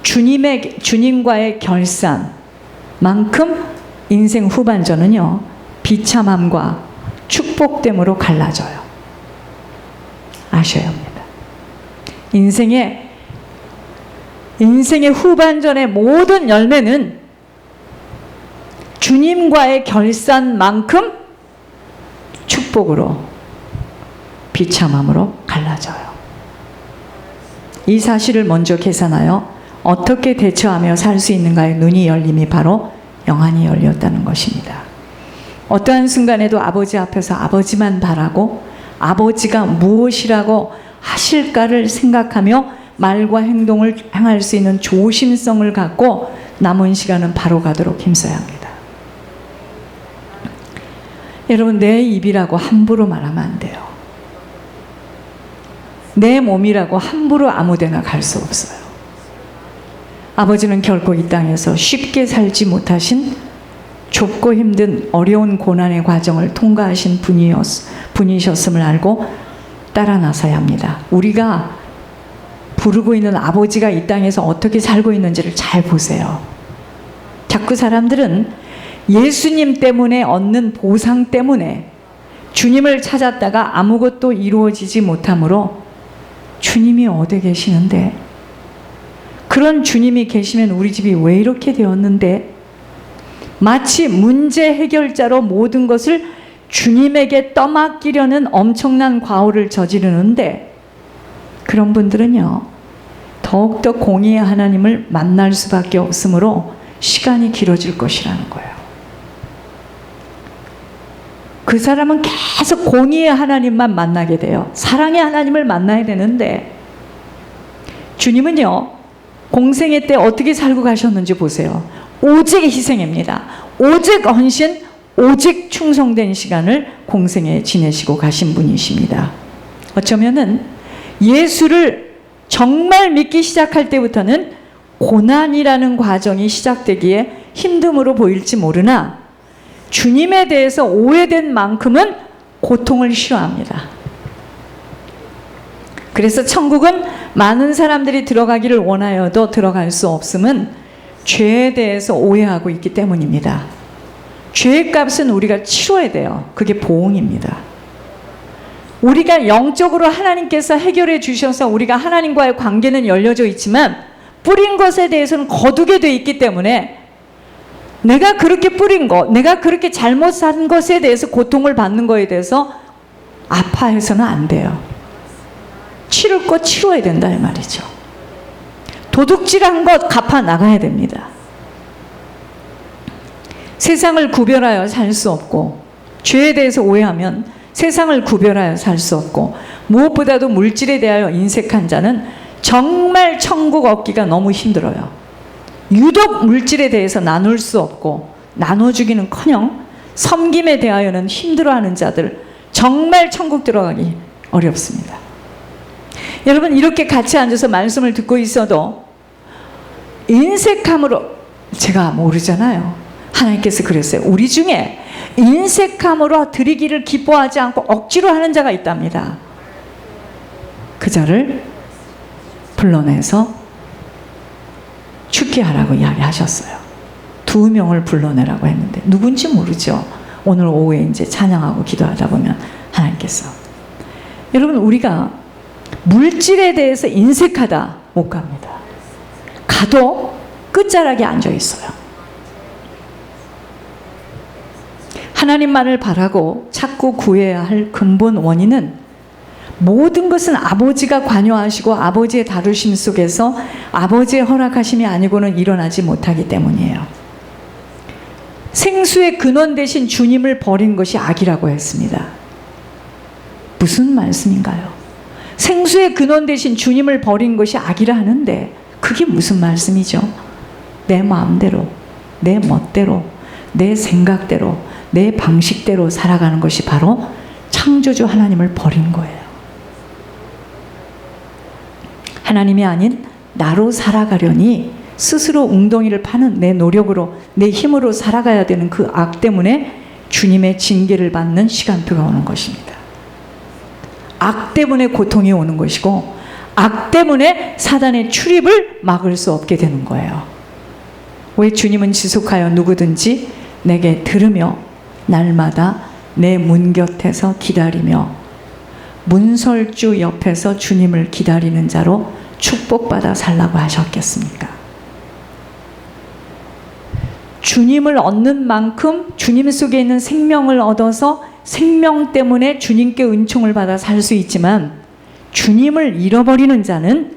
주님과의 결산만큼 인생 후반전은요, 비참함과 축복됨으로 갈라져요. 아셔야 합니다. 인생의 후반전의 모든 열매는 주님과의 결산만큼 축복으로, 비참함으로 갈라져요. 이 사실을 먼저 계산하여 어떻게 대처하며 살 수 있는가의 눈이 열림이 바로 영안이 열렸다는 것입니다. 어떠한 순간에도 아버지 앞에서 아버지만 바라고 아버지가 무엇이라고 하실까를 생각하며 말과 행동을 행할 수 있는 조심성을 갖고 남은 시간은 바로 가도록 힘써야 합니다. 여러분, 내 입이라고 함부로 말하면 안 돼요. 내 몸이라고 함부로 아무데나 갈 수 없어요. 아버지는 결코 이 땅에서 쉽게 살지 못하신 좁고 힘든 어려운 고난의 과정을 통과하신 분이셨음을 알고 따라 나서야 합니다. 우리가 부르고 있는 아버지가 이 땅에서 어떻게 살고 있는지를 잘 보세요. 자꾸 사람들은 예수님 때문에 얻는 보상 때문에 주님을 찾았다가 아무것도 이루어지지 못하므로 주님이 어디 계시는데, 그런 주님이 계시면 우리 집이 왜 이렇게 되었는데, 마치 문제 해결자로 모든 것을 주님에게 떠맡기려는 엄청난 과오를 저지르는데, 그런 분들은요, 더욱더 공의의 하나님을 만날 수밖에 없으므로 시간이 길어질 것이라는 거예요. 그 사람은 계속 공의의 하나님만 만나게 돼요. 사랑의 하나님을 만나야 되는데, 주님은요, 공생애 때 어떻게 살고 가셨는지 보세요. 오직 희생입니다. 오직 헌신, 오직 충성된 시간을 공생애에 지내시고 가신 분이십니다. 어쩌면은 예수를 정말 믿기 시작할 때부터는 고난이라는 과정이 시작되기에 힘듦으로 보일지 모르나 주님에 대해서 오해된 만큼은 고통을 싫어합니다. 그래서 천국은 많은 사람들이 들어가기를 원하여도 들어갈 수 없음은 죄에 대해서 오해하고 있기 때문입니다. 죄의 값은 우리가 치러야 돼요. 그게 보응입니다. 우리가 영적으로 하나님께서 해결해 주셔서 우리가 하나님과의 관계는 열려져 있지만 뿌린 것에 대해서는 거두게 돼 있기 때문에 내가 그렇게 뿌린 것, 내가 그렇게 잘못 산 것에 대해서 고통을 받는 것에 대해서 아파해서는 안 돼요. 치를 거 치러야 된다 이 말이죠. 도둑질한 것 갚아 나가야 됩니다. 세상을 구별하여 살 수 없고, 죄에 대해서 오해하면 세상을 구별하여 살 수 없고, 무엇보다도 물질에 대하여 인색한 자는 정말 천국 얻기가 너무 힘들어요. 유독 물질에 대해서 나눌 수 없고 나눠주기는커녕 섬김에 대하여는 힘들어하는 자들, 정말 천국 들어가기 어렵습니다. 여러분, 이렇게 같이 앉아서 말씀을 듣고 있어도 인색함으로, 제가 모르잖아요. 하나님께서 그랬어요. 우리 중에 인색함으로 드리기를 기뻐하지 않고 억지로 하는 자가 있답니다. 그 자를 불러내서 죽게 하라고 이야기하셨어요. 2명을 불러내라고 했는데 누군지 모르죠. 오늘 오후에 이제 찬양하고 기도하다 보면 하나님께서. 여러분, 우리가 물질에 대해서 인색하다 못 갑니다. 가도 끝자락에 앉아 있어요. 하나님만을 바라고 찾고 구해야 할 근본 원인은 모든 것은 아버지가 관여하시고 아버지의 다루심 속에서 아버지의 허락하심이 아니고는 일어나지 못하기 때문이에요. 생수의 근원 대신 주님을 버린 것이 악이라고 했습니다. 무슨 말씀인가요? 생수의 근원 대신 주님을 버린 것이 악이라 하는데 그게 무슨 말씀이죠? 내 마음대로, 내 멋대로, 내 생각대로, 내 방식대로 살아가는 것이 바로 창조주 하나님을 버린 거예요. 하나님이 아닌 나로 살아가려니 스스로 웅덩이를 파는 내 노력으로, 내 힘으로 살아가야 되는 그 악 때문에 주님의 징계를 받는 시간표가 오는 것입니다. 악 때문에 고통이 오는 것이고, 악 때문에 사단의 출입을 막을 수 없게 되는 거예요. 왜 주님은 지속하여 누구든지 내게 들으며 날마다 내 문 곁에서 기다리며 문설주 옆에서 주님을 기다리는 자로 축복받아 살라고 하셨겠습니까? 주님을 얻는 만큼 주님 속에 있는 생명을 얻어서 생명 때문에 주님께 은총을 받아 살 수 있지만, 주님을 잃어버리는 자는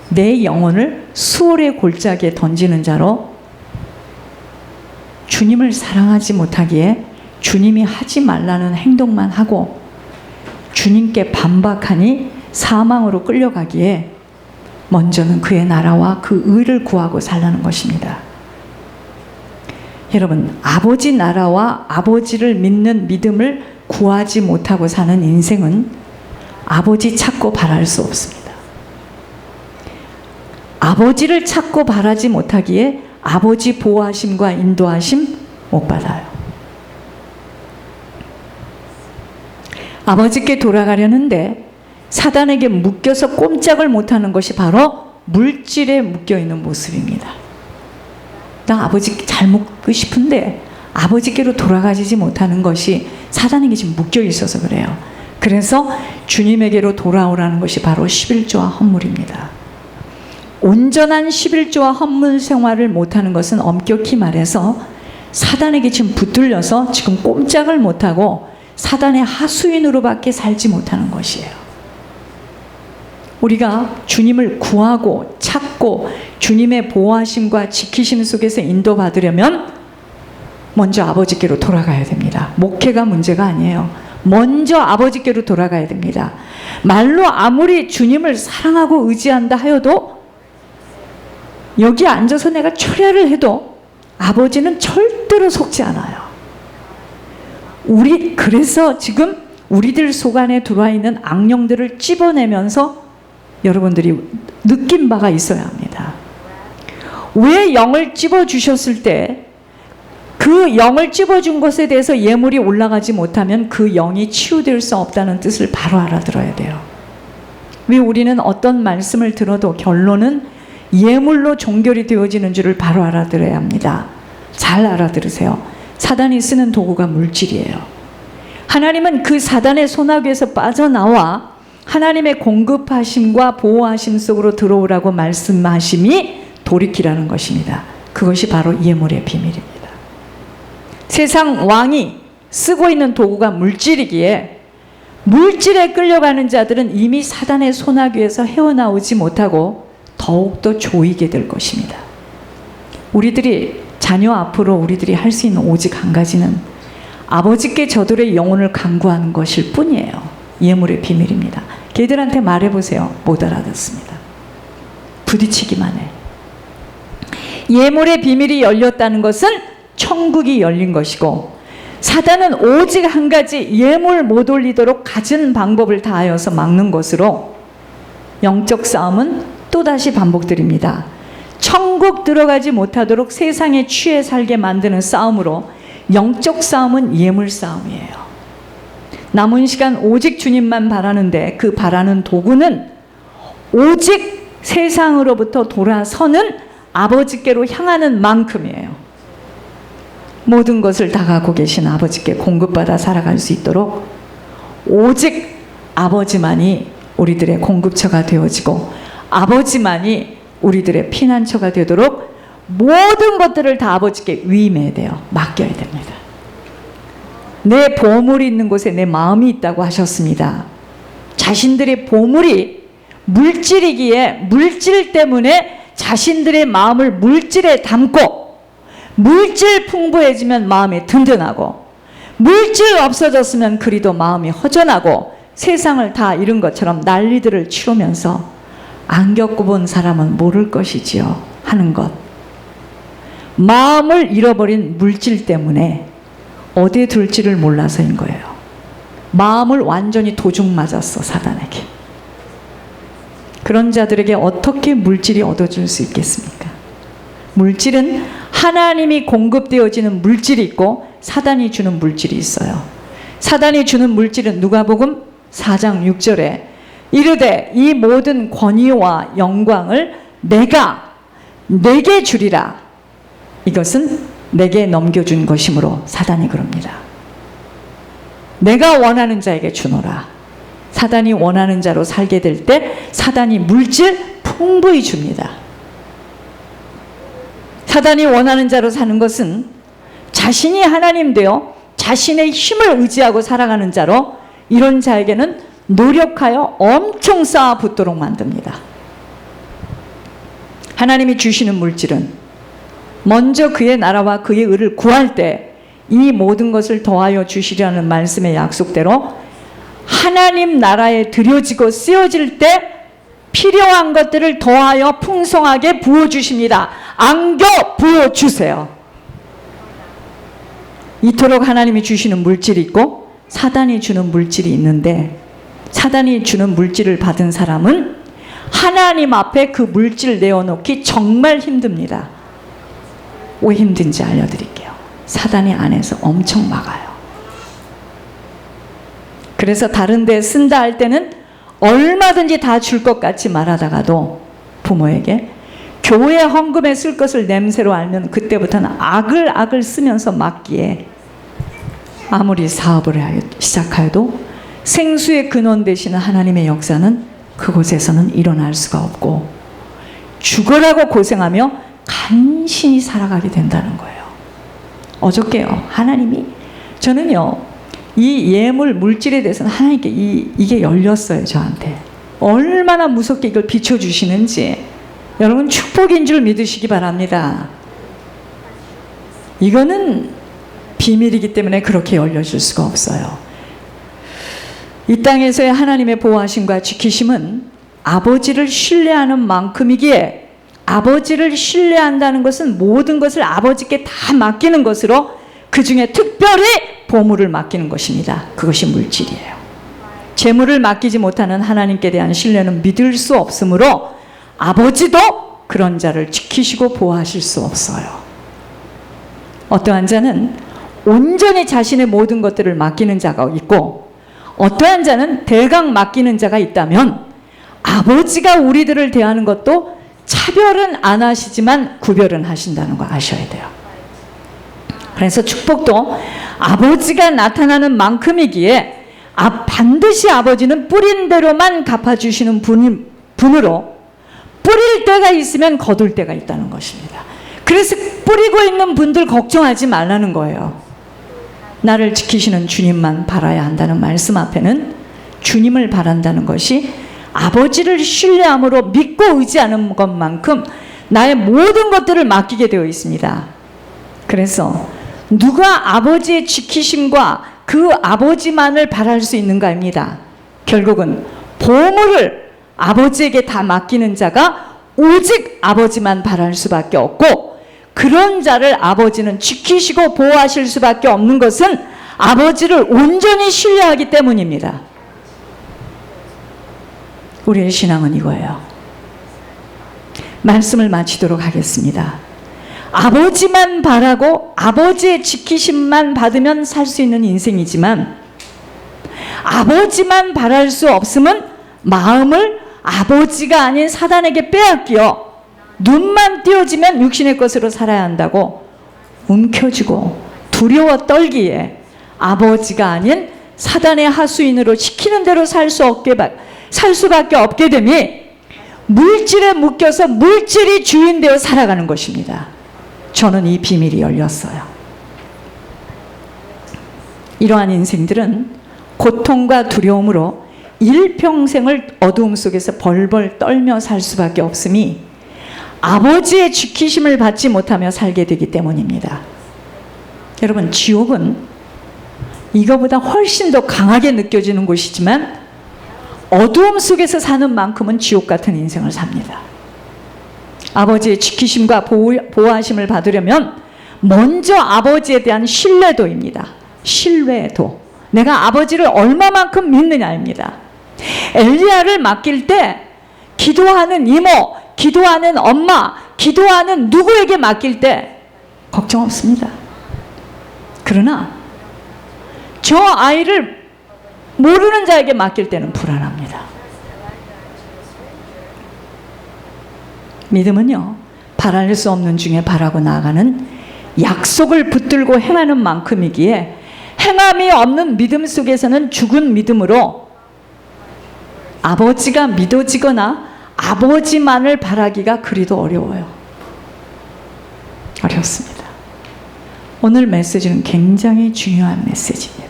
내 영혼을 수월의 골짜기에 던지는 자로 주님을 사랑하지 못하기에 주님이 하지 말라는 행동만 하고 주님께 반박하니 사망으로 끌려가기에 먼저는 그의 나라와 그 의를 구하고 살라는 것입니다. 여러분, 아버지 나라와 아버지를 믿는 믿음을 구하지 못하고 사는 인생은 아버지 찾고 바랄 수 없습니다. 아버지를 찾고 바라지 못하기에 아버지 보호하심과 인도하심 못 받아요. 아버지께 돌아가려는데 사단에게 묶여서 꼼짝을 못하는 것이 바로 물질에 묶여있는 모습입니다. 나 아버지 잘 먹고 싶은데 아버지께로 돌아가지 못하는 것이 사단에게 지금 묶여있어서 그래요. 그래서 주님에게로 돌아오라는 것이 바로 11조와 헌물입니다. 온전한 11조와 헌물 생활을 못하는 것은 엄격히 말해서 사단에게 지금 붙들려서 지금 꼼짝을 못하고 사단의 하수인으로밖에 살지 못하는 것이에요. 우리가 주님을 구하고 찾고 주님의 보호하심과 지키심 속에서 인도받으려면 먼저 아버지께로 돌아가야 됩니다. 목회가 문제가 아니에요. 먼저 아버지께로 돌아가야 됩니다. 말로 아무리 주님을 사랑하고 의지한다 하여도 여기 앉아서 내가 철야를 해도 아버지는 절대로 속지 않아요. 그래서 지금 우리들 속 안에 들어와 있는 악령들을 찝어내면서 여러분들이 느낀 바가 있어야 합니다. 왜 영을 찝어주셨을 때 그 영을 찝어준 것에 대해서 예물이 올라가지 못하면 그 영이 치유될 수 없다는 뜻을 바로 알아들어야 돼요. 왜 우리는 어떤 말씀을 들어도 결론은 예물로 종결이 되어지는 줄을 바로 알아들어야 합니다. 잘 알아들으세요. 사단이 쓰는 도구가 물질이에요. 하나님은 그 사단의 소나기에서 빠져나와 하나님의 공급하심과 보호하심 속으로 들어오라고 말씀하심이 돌이키라는 것입니다. 그것이 바로 예물의 비밀입니다. 세상 왕이 쓰고 있는 도구가 물질이기에 물질에 끌려가는 자들은 이미 사단의 소나기에서 헤어나오지 못하고 더욱더 조이게 될 것입니다. 우리들이 자녀 앞으로 우리들이 할 수 있는 오직 한 가지는 아버지께 저들의 영혼을 간구하는 것일 뿐이에요. 예물의 비밀입니다. 걔들한테 말해보세요. 못 알아듣습니다. 부딪히기만 해. 예물의 비밀이 열렸다는 것은 천국이 열린 것이고, 사단은 오직 한 가지 예물 못 올리도록 갖은 방법을 다하여서 막는 것으로 영적 싸움은 또다시 반복됩니다. 천국 들어가지 못하도록 세상에 취해 살게 만드는 싸움으로 영적 싸움은 예물 싸움이에요. 남은 시간 오직 주님만 바라는데 그 바라는 도구는 오직 세상으로부터 돌아서는 아버지께로 향하는 만큼이에요. 모든 것을 다 갖고 계신 아버지께 공급받아 살아갈 수 있도록 오직 아버지만이 우리들의 공급처가 되어지고 아버지만이 우리들의 피난처가 되도록 모든 것들을 다 아버지께 위임해야 돼요. 맡겨야 됩니다. 내 보물이 있는 곳에 내 마음이 있다고 하셨습니다. 자신들의 보물이 물질이기에 물질 때문에 자신들의 마음을 물질에 담고, 물질 풍부해지면 마음이 든든하고 물질 없어졌으면 그리도 마음이 허전하고 세상을 다 잃은 것처럼 난리들을 치르면서 안 겪어본 사람은 모를 것이지요 하는 것. 마음을 잃어버린 물질 때문에 어디에 둘지를 몰라서인 거예요. 마음을 완전히 도중 맞았어, 사단에게. 그런 자들에게 어떻게 물질이 얻어줄 수 있겠습니까? 물질은 하나님이 공급되어지는 물질이 있고 사단이 주는 물질이 있어요. 사단이 주는 물질은 누가복음 4장 6절에 이르되 이 모든 권위와 영광을 내게 주리라. 이것은 내게 넘겨준 것이므로 사단이 그럽니다. 내가 원하는 자에게 주노라. 사단이 원하는 자로 살게 될 때 사단이 물질 풍부히 줍니다. 사단이 원하는 자로 사는 것은 자신이 하나님 되어 자신의 힘을 의지하고 살아가는 자로, 이런 자에게는 노력하여 엄청 쌓아 붙도록 만듭니다. 하나님이 주시는 물질은 먼저 그의 나라와 그의 의를 구할 때 이 모든 것을 더하여 주시려는 말씀의 약속대로 하나님 나라에 들여지고 쓰여질 때 필요한 것들을 더하여 풍성하게 부어주십니다. 안겨 부어주세요. 이토록 하나님이 주시는 물질이 있고 사단이 주는 물질이 있는데, 사단이 주는 물질을 받은 사람은 하나님 앞에 그 물질 내어놓기 정말 힘듭니다. 왜 힘든지 알려드릴게요. 사단이 안에서 엄청 막아요. 그래서 다른 데 쓴다 할 때는 얼마든지 다 줄 것 같이 말하다가도 부모에게 교회 헌금에 쓸 것을 냄새로 알면 그때부터는 아글아글 쓰면서 막기에 아무리 사업을 시작하여도 생수의 근원 되시는 하나님의 역사는 그곳에서는 일어날 수가 없고 죽으라고 고생하며 간신히 살아가게 된다는 거예요. 어저께요, 하나님이, 저는요 이 예물 물질에 대해서는 하나님께 이게 열렸어요. 저한테 얼마나 무섭게 이걸 비춰주시는지 여러분 축복인 줄 믿으시기 바랍니다. 이거는 비밀이기 때문에 그렇게 열려줄 수가 없어요. 이 땅에서의 하나님의 보호하심과 지키심은 아버지를 신뢰하는 만큼이기에, 아버지를 신뢰한다는 것은 모든 것을 아버지께 다 맡기는 것으로 그 중에 특별히 보물을 맡기는 것입니다. 그것이 물질이에요. 재물을 맡기지 못하는 하나님께 대한 신뢰는 믿을 수 없으므로 아버지도 그런 자를 지키시고 보호하실 수 없어요. 어떠한 자는 온전히 자신의 모든 것들을 맡기는 자가 있고 어떠한 자는 대강 맡기는 자가 있다면 아버지가 우리들을 대하는 것도 차별은 안 하시지만 구별은 하신다는 거 아셔야 돼요. 그래서 축복도 아버지가 나타나는 만큼이기에 반드시 아버지는 뿌린 대로만 갚아주시는 분으로 뿌릴 때가 있으면 거둘 때가 있다는 것입니다. 그래서 뿌리고 있는 분들 걱정하지 말라는 거예요. 나를 지키시는 주님만 바라야 한다는 말씀 앞에는 주님을 바란다는 것이 아버지를 신뢰함으로 믿고 의지하는 것만큼 나의 모든 것들을 맡기게 되어 있습니다. 그래서 누가 아버지의 지키심과 그 아버지만을 바랄 수 있는가입니다. 결국은 보물을 아버지에게 다 맡기는 자가 오직 아버지만 바랄 수밖에 없고, 그런 자를 아버지는 지키시고 보호하실 수밖에 없는 것은 아버지를 온전히 신뢰하기 때문입니다. 우리의 신앙은 이거예요. 말씀을 마치도록 하겠습니다. 아버지만 바라고 아버지의 지키심만 받으면 살 수 있는 인생이지만, 아버지만 바랄 수 없으면 마음을 아버지가 아닌 사단에게 빼앗겨 눈만 띄어지면 육신의 것으로 살아야 한다고 움켜쥐고 두려워 떨기에 아버지가 아닌 사단의 하수인으로 시키는 대로 살 수밖에 없게 되니 물질에 묶여서 물질이 주인 되어 살아가는 것입니다. 저는 이 비밀이 열렸어요. 이러한 인생들은 고통과 두려움으로 일평생을 어두움 속에서 벌벌 떨며 살 수밖에 없음이 아버지의 지키심을 받지 못하며 살게 되기 때문입니다. 여러분, 지옥은 이거보다 훨씬 더 강하게 느껴지는 곳이지만 어두움 속에서 사는 만큼은 지옥 같은 인생을 삽니다. 아버지의 지키심과 보호하심을 받으려면 먼저 아버지에 대한 신뢰도입니다. 신뢰도. 내가 아버지를 얼마만큼 믿느냐입니다. 엘리야를 맡길 때 기도하는 이모, 기도하는 엄마, 기도하는 누구에게 맡길 때 걱정 없습니다. 그러나 저 아이를 모르는 자에게 맡길 때는 불안합니다. 믿음은요, 바랄 수 없는 중에 바라고 나아가는 약속을 붙들고 행하는 만큼이기에 행함이 없는 믿음 속에서는 죽은 믿음으로 아버지가 믿어지거나 아버지만을 바라기가 그리도 어려워요. 어렵습니다. 오늘 메시지는 굉장히 중요한 메시지입니다.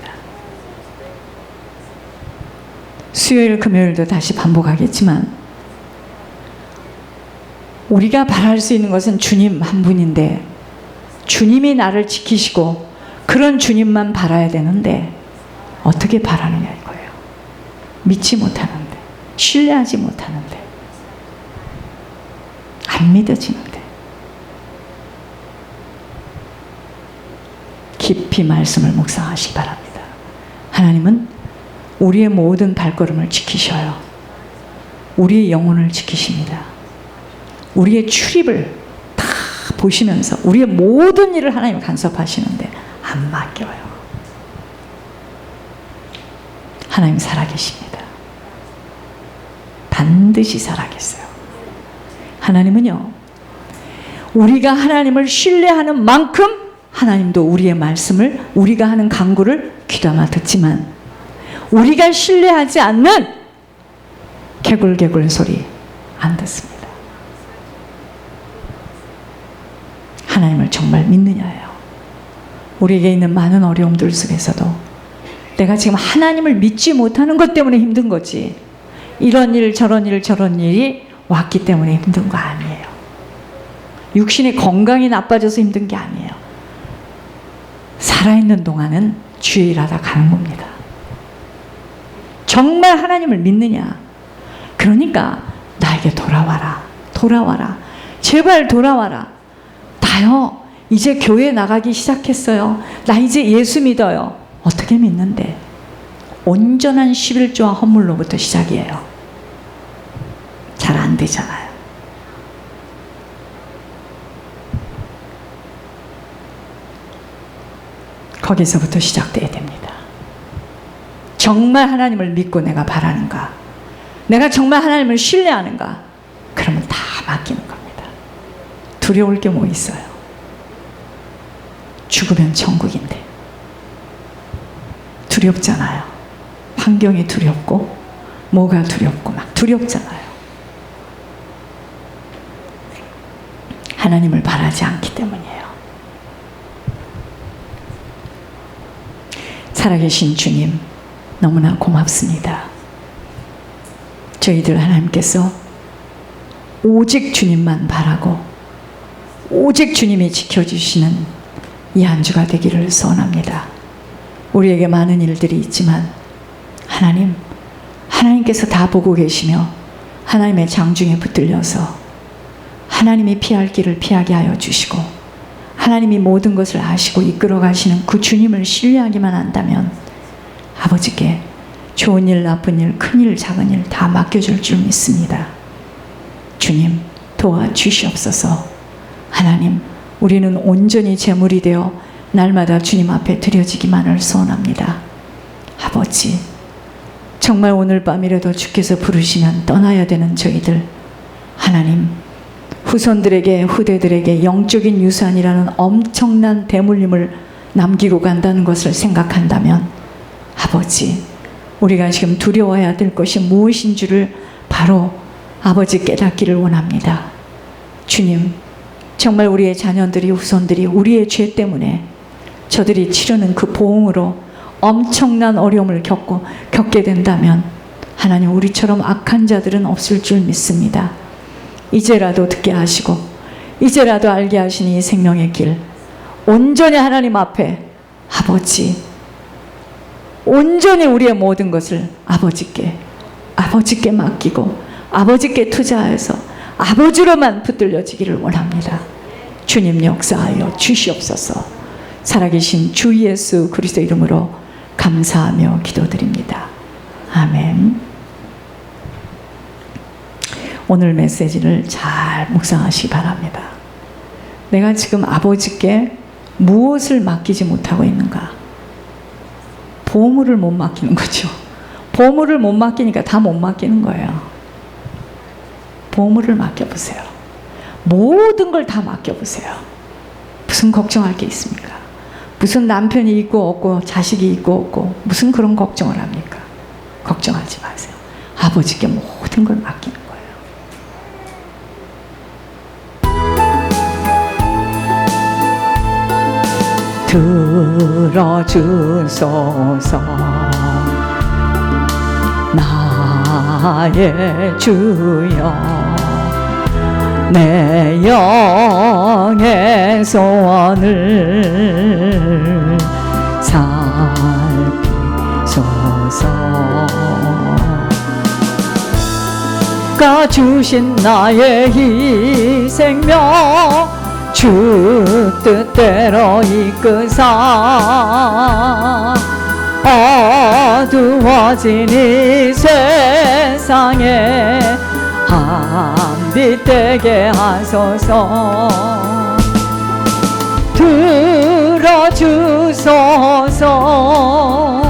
수요일, 금요일도 다시 반복하겠지만 우리가 바랄 수 있는 것은 주님 한 분인데 주님이 나를 지키시고 그런 주님만 바라야 되는데 어떻게 바라느냐 이거예요. 믿지 못하는데, 신뢰하지 못하는데, 안 믿어지는데. 깊이 말씀을 묵상하시기 바랍니다. 하나님은 우리의 모든 발걸음을 지키셔요. 우리의 영혼을 지키십니다. 우리의 출입을 다 보시면서 우리의 모든 일을 하나님 간섭하시는데 안 맡겨요. 하나님 살아계십니다. 반드시 살아계세요. 하나님은요, 우리가 하나님을 신뢰하는 만큼 하나님도 우리의 말씀을, 우리가 하는 간구를 귀담아 듣지만 우리가 신뢰하지 않는 개굴개굴 소리 안 듣습니다. 하나님을 정말 믿느냐예요. 우리에게 있는 많은 어려움들 속에서도 내가 지금 하나님을 믿지 못하는 것 때문에 힘든 거지, 이런 일 저런 일 저런 일이 왔기 때문에 힘든 거 아니에요. 육신의 건강이 나빠져서 힘든 게 아니에요. 살아있는 동안은 주의 일하다 가는 겁니다. 정말 하나님을 믿느냐? 그러니까 나에게 돌아와라. 돌아와라. 제발 돌아와라. 나요, 이제 교회 나가기 시작했어요. 나 이제 예수 믿어요. 어떻게 믿는데? 온전한 11조와 헌물로부터 시작이에요. 잘 안 되잖아요. 거기서부터 시작돼야 됩니다. 정말 하나님을 믿고 내가 바라는가? 내가 정말 하나님을 신뢰하는가? 그러면 다 맡기는 겁니다. 두려울 게 뭐 있어요? 죽으면 천국인데. 두렵잖아요. 환경이 두렵고 뭐가 두렵고 막 두렵잖아요. 하나님을 바라지 않기 때문이에요. 살아계신 주님, 너무나 고맙습니다. 저희들 하나님께서 오직 주님만 바라고 오직 주님이 지켜주시는 이 한 주가 되기를 소원합니다. 우리에게 많은 일들이 있지만 하나님께서 다 보고 계시며 하나님의 장중에 붙들려서 하나님이 피할 길을 피하게 하여 주시고 하나님이 모든 것을 아시고 이끌어 가시는 그 주님을 신뢰하기만 한다면 아버지께 좋은 일, 나쁜 일, 큰 일, 작은 일 다 맡겨줄 줄 믿습니다. 주님, 도와주시옵소서. 하나님, 우리는 온전히 제물이 되어 날마다 주님 앞에 드려지기만을 소원합니다. 아버지, 정말 오늘 밤이라도 주께서 부르시면 떠나야 되는 저희들, 하나님, 후손들에게, 후대들에게 영적인 유산이라는 엄청난 대물림을 남기고 간다는 것을 생각한다면 아버지, 우리가 지금 두려워해야 될 것이 무엇인 줄을 바로 아버지 깨닫기를 원합니다. 주님, 정말 우리의 자녀들이, 후손들이 우리의 죄 때문에 저들이 치르는 그 보응으로 엄청난 어려움을 겪게 된다면 하나님, 우리처럼 악한 자들은 없을 줄 믿습니다. 이제라도 듣게 하시고 이제라도 알게 하시니 이 생명의 길 온전히 하나님 앞에 아버지, 온전히 우리의 모든 것을 아버지께 맡기고 아버지께 투자해서 아버지로만 붙들려지기를 원합니다. 주님 역사하여 주시옵소서. 살아계신 주 예수 그리스도 이름으로 감사하며 기도드립니다. 아멘. 오늘 메시지를 잘 묵상하시기 바랍니다. 내가 지금 아버지께 무엇을 맡기지 못하고 있는가? 보물을 못 맡기는 거죠. 보물을 못 맡기니까 다 못 맡기는 거예요. 보물을 맡겨보세요. 모든 걸 다 맡겨보세요. 무슨 걱정할 게 있습니까? 무슨 남편이 있고 없고 자식이 있고 없고 무슨 그런 걱정을 합니까? 걱정하지 마세요. 아버지께 모든 걸 맡기는 거예요. 들어주소서 나의 주여 내 영의 소원을 살피소서 가 주신 나의 이 생명 주 뜻대로 이끄사 어두워진 이 세상에 한빛 되게 하소서 들어주소서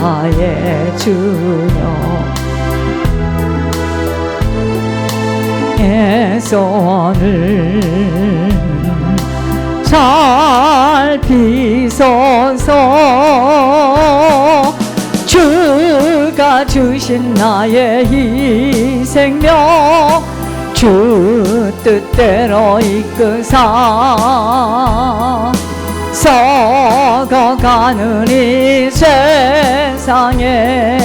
나의 주여 의 소원을 살피소서 주가 주신 나의 이 생명 주 뜻대로 이끄사 썩어가는 이 세상에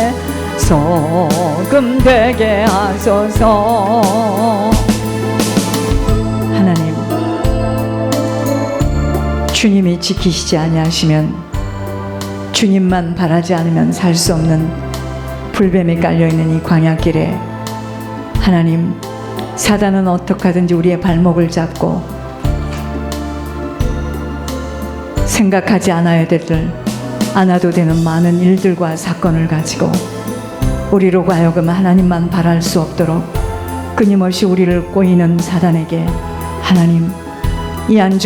소금 되게 하소서. 하나님, 주님이 지키시지 아니하시면 주님만 바라지 않으면 살 수 없는 불뱀에 깔려있는 이 광야길에 하나님, 사단은 어떻게 하든지 우리의 발목을 잡고 생각하지 않아도 되는 많은 일들과 사건을 가지고 우리로 하여금 하나님만 바랄 수 없도록 끊임없이 우리를 꼬이는 사단에게 하나님, 이 안주